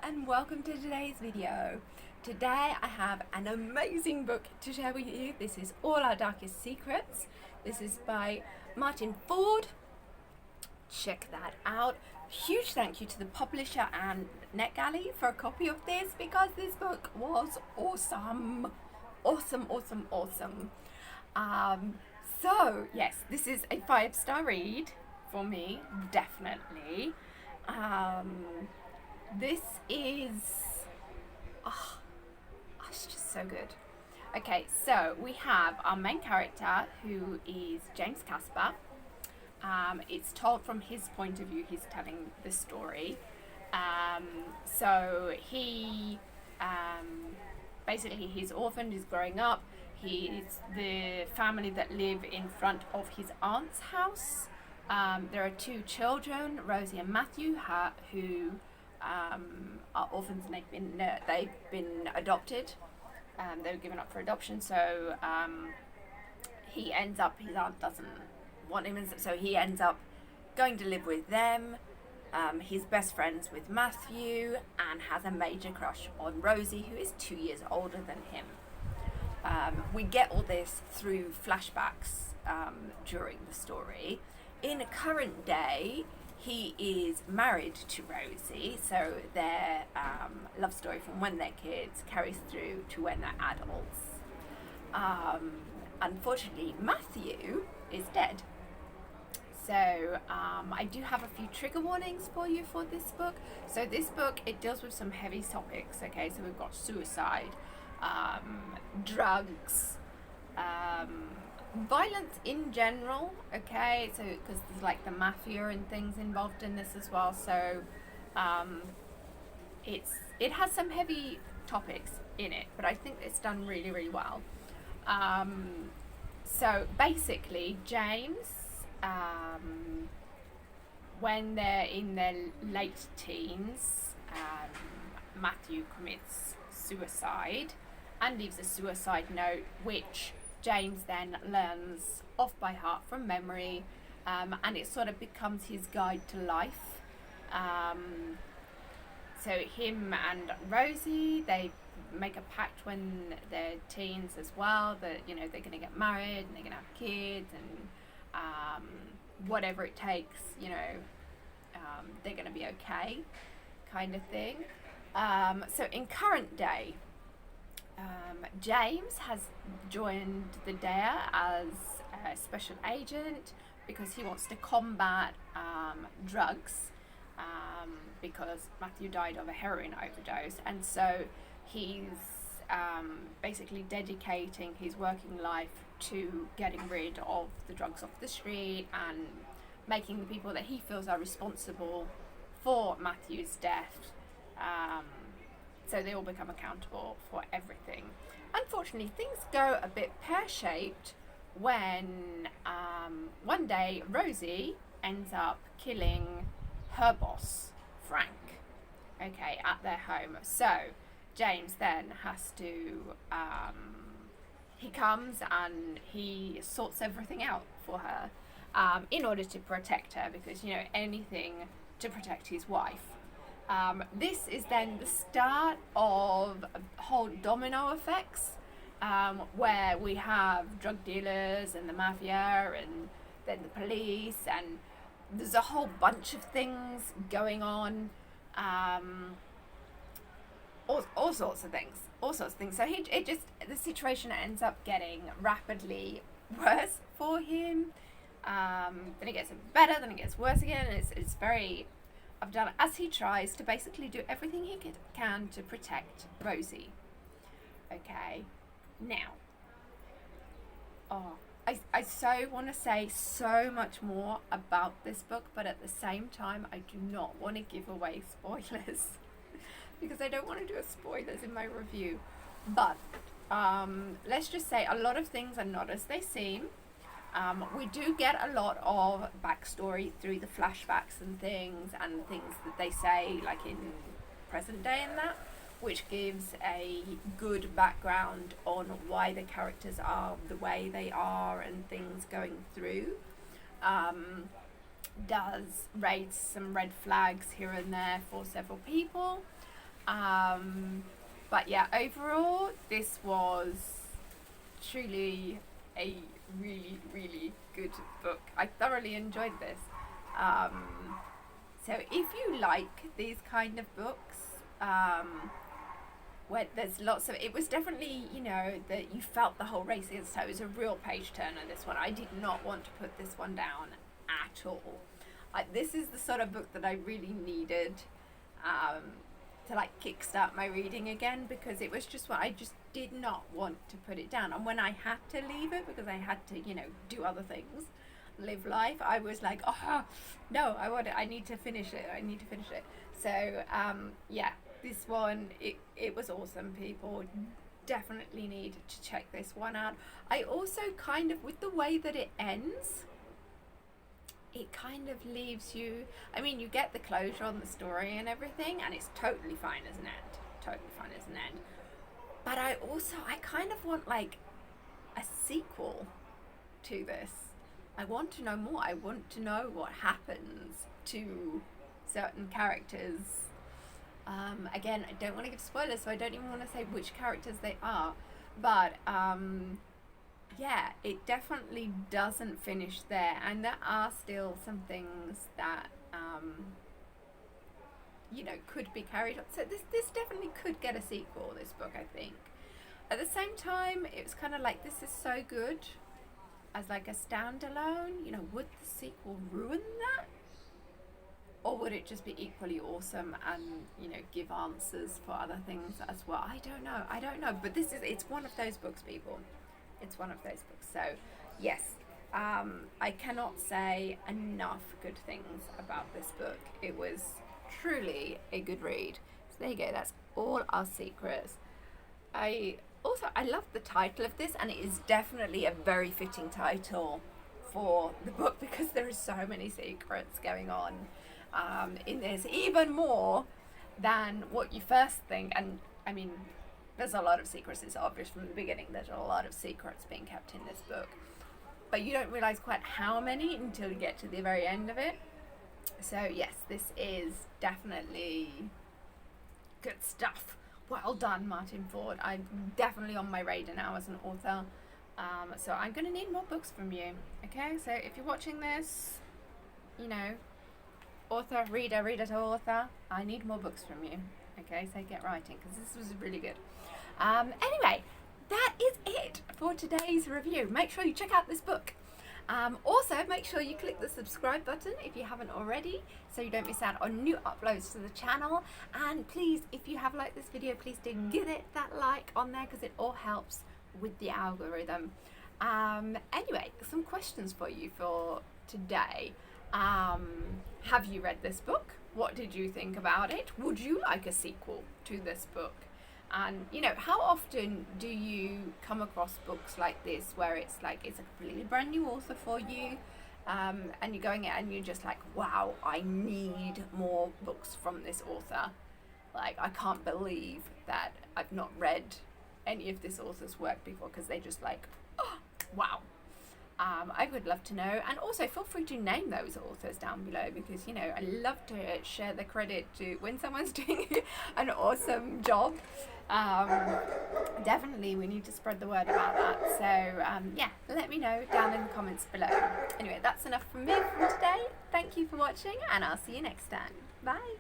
and welcome to today's video. Today I have an amazing book to share with you. This is All Our Darkest Secrets. This is by Martyn Ford. Check that out. Huge thank you to the publisher and NetGalley for a copy of this because this book was awesome. Awesome. So yes, this is a 5-star read for me, definitely. This is it's just so good. Okay, so we have our main character who is James Casper. It's told from his point of view. He's telling the story. So he basically he's orphaned. He's growing up. He's the family that live in front of his aunt's house. There are 2 children, Rosie and Matthew, who are orphans, and they've been adopted. They were given up for adoption, so he ends up, his aunt doesn't want him, so he ends up going to live with them. He's best friends with Matthew and has a major crush on Rosie, who is 2 years older than him. We get all this through flashbacks during the story. In current day, he is married to Rosie, so their love story from when they're kids carries through to when they're adults. Unfortunately, Matthew is dead. So I do have a few trigger warnings for you for this book. So this book, it deals with some heavy topics, okay? So we've got suicide, drugs, violence in general, okay, so because there's like the mafia and things involved in this as well, so it has some heavy topics in it, but I think it's done really well. So basically James, when they're in their late teens, Matthew commits suicide and leaves a suicide note, which James then learns off by heart from memory, and it sort of becomes his guide to life. So him and Rosie, they make a pact when they're teens as well, that they're going to get married and they're going to have kids, and whatever it takes, they're going to be okay, kind of thing. So in current day, James has joined the DARE as a special agent because he wants to combat drugs, because Matthew died of a heroin overdose, and so he's basically dedicating his working life to getting rid of the drugs off the street and making the people that he feels are responsible for Matthew's death, so they all become accountable for everything. Unfortunately, things go a bit pear-shaped when one day Rosie ends up killing her boss, Frank, okay, at their home. So James then has to, he comes and he sorts everything out for her in order to protect her, because, anything to protect his wife. This is then the start of whole domino effects, where we have drug dealers and the mafia and then the police, and there's a whole bunch of things going on, all sorts of things. So the situation ends up getting rapidly worse for him. Then it gets better, then it gets worse again, and it's very done as he tries to basically do everything he can to protect Rosie. Okay, now, I so want to say so much more about this book, but at the same time, I do not want to give away spoilers because I don't want to do a spoilers in my review. But let's just say a lot of things are not as they seem. We do get a lot of backstory through the flashbacks and things that they say, like in present day and that, which gives a good background on why the characters are the way they are and things going through. Does raise some red flags here and there for several people. But yeah, overall, this was truly a really, really good book. I thoroughly enjoyed this. So if you like these kind of books, where there's lots of, it was definitely, you know, that you felt the whole racing, so it was a real page turner, this one. I did not want to put this one down at all. This is the sort of book that I really needed to like kickstart my reading again, because it was just what I just did not want to put it down. And when I had to leave it because I had to, you know, do other things, live life, I was like, oh no, I need to finish it. So yeah, this one, it was awesome. People definitely need to check this one out. I also kind of, with the way that it ends, it kind of leaves you, I mean, you get the closure on the story and everything, and it's totally fine as an end. But I kind of want like a sequel to this. I want to know more. I want to know what happens to certain characters. Again, I don't want to give spoilers, so I don't even want to say which characters they are. But yeah, it definitely doesn't finish there, and there are still some things that you know, could be carried on. So this definitely could get a sequel, this book, I think. At the same time, it was kind of like, this is so good as like a standalone, you know, would the sequel ruin that? Or would it just be equally awesome and, you know, give answers for other things as well? I don't know. But it's one of those books, people. It's one of those books. So, yes, I cannot say enough good things about this book. It was truly a good read. So there you go. That's All Our Secrets. I love the title of this, and it is definitely a very fitting title for the book, because there are so many secrets going on in this, even more than what you first think. And I mean, there's a lot of secrets. It's obvious from the beginning. There's a lot of secrets being kept in this book, but you don't realize quite how many until you get to the very end of it. So yes, this is definitely good stuff. Well done, Martyn Ford. I'm definitely on my radar now as an author. So I'm going to need more books from you. Okay, so if you're watching this, you know, author, reader to author, I need more books from you. Okay, so get writing, because this was really good. Anyway, that is it for today's review. Make sure you check out this book. Also, make sure you click the subscribe button if you haven't already, so you don't miss out on new uploads to the channel. And please, if you have liked this video, please do give it that like on there, because it all helps with the algorithm. Anyway, some questions for you for today. Have you read this book? What did you think about it? Would you like a sequel to this book? And, you know, how often do you come across books like this, where it's like, it's a completely brand new author for you, and you're going in and you're just like, wow, I need more books from this author. Like, I can't believe that I've not read any of this author's work before, because they just like, oh, wow. I would love to know, and also feel free to name those authors down below, because, you know, I love to share the credit to when someone's doing an awesome job. Definitely we need to spread the word about that. So yeah, let me know down in the comments below. Anyway, that's enough from me for today. Thank you for watching, and I'll see you next time. Bye.